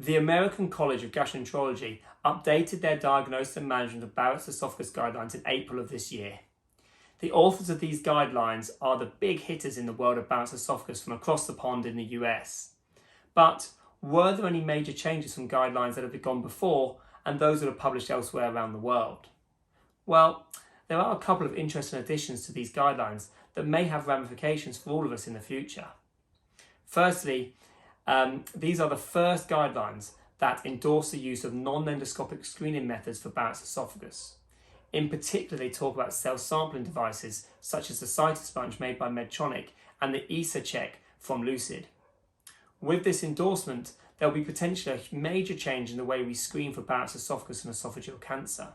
The American College of Gastroenterology updated their diagnosis and management of Barrett's esophagus guidelines in April of this year. The authors of these guidelines are the big hitters in the world of Barrett's esophagus from across the pond in the US. But were there any major changes from guidelines that have gone before and those that are published elsewhere around the world? Well, there are a couple of interesting additions to these guidelines that may have ramifications for all of us in the future. Firstly, these are the first guidelines that endorse the use of non-endoscopic screening methods for Barrett's esophagus. In particular, they talk about self-sampling devices such as the Cytosponge made by Medtronic and the ACG from Lucid. With this endorsement, there will be potentially a major change in the way we screen for Barrett's esophagus and esophageal cancer.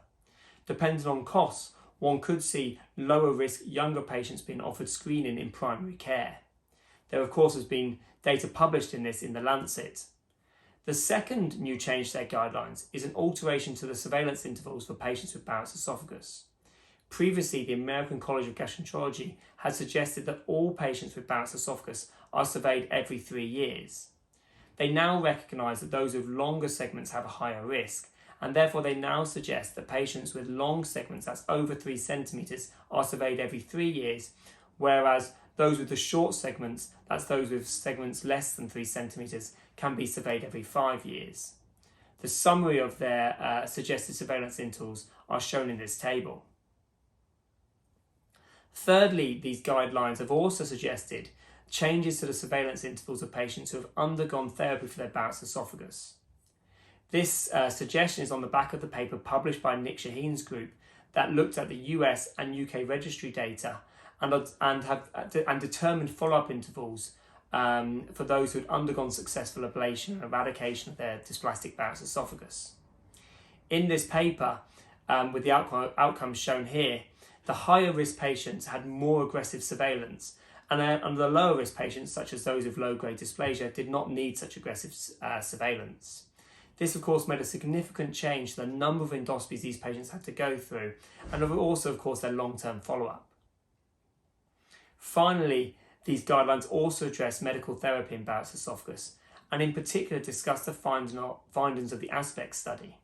Depending on costs, one could see lower risk younger patients being offered screening in primary care. There, of course, has been data published in this in The Lancet. The second new change to their guidelines is an alteration to the surveillance intervals for patients with Barrett's esophagus. Previously, the American College of Gastroenterology had suggested that all patients with Barrett's esophagus are surveyed every 3 years. They now recognise that those with longer segments have a higher risk, and therefore they now suggest that patients with long segments, that's over 3 centimetres, are surveyed every 3 years, whereas those with the short segments, that's those with segments less than 3 centimetres, can be surveyed every 5 years. The summary of their suggested surveillance intervals are shown in this table. Thirdly, these guidelines have also suggested changes to the surveillance intervals of patients who have undergone therapy for their Barrett's esophagus. This suggestion is on the back of the paper published by Nick Shaheen's group that looked at the US and UK registry data and determined follow-up intervals for those who had undergone successful ablation and eradication of their dysplastic Barrett's esophagus. In this paper, with the outcomes shown here, the higher risk patients had more aggressive surveillance, and the lower risk patients, such as those with low-grade dysplasia, did not need such aggressive surveillance. This, of course, made a significant change to the number of endoscopies these patients had to go through, and also, of course, their long-term follow-up. Finally, these guidelines also address medical therapy in Barrett's esophagus, and in particular discuss the findings of the ASPECT study.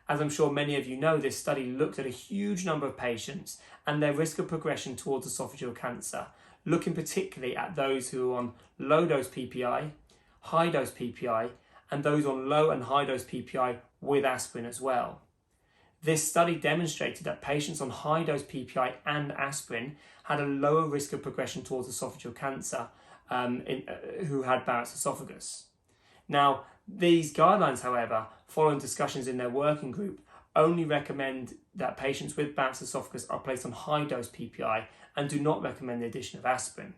As I'm sure many of you know, this study looked at a huge number of patients and their risk of progression towards esophageal cancer, looking particularly at those who are on low-dose PPI, high-dose PPI, and those on low and high-dose PPI with aspirin as well. This study demonstrated that patients on high-dose PPI and aspirin had a lower risk of progression towards esophageal cancer who had Barrett's esophagus. Now, these guidelines, however, following discussions in their working group, only recommend that patients with Barrett's esophagus are placed on high-dose PPI and do not recommend the addition of aspirin.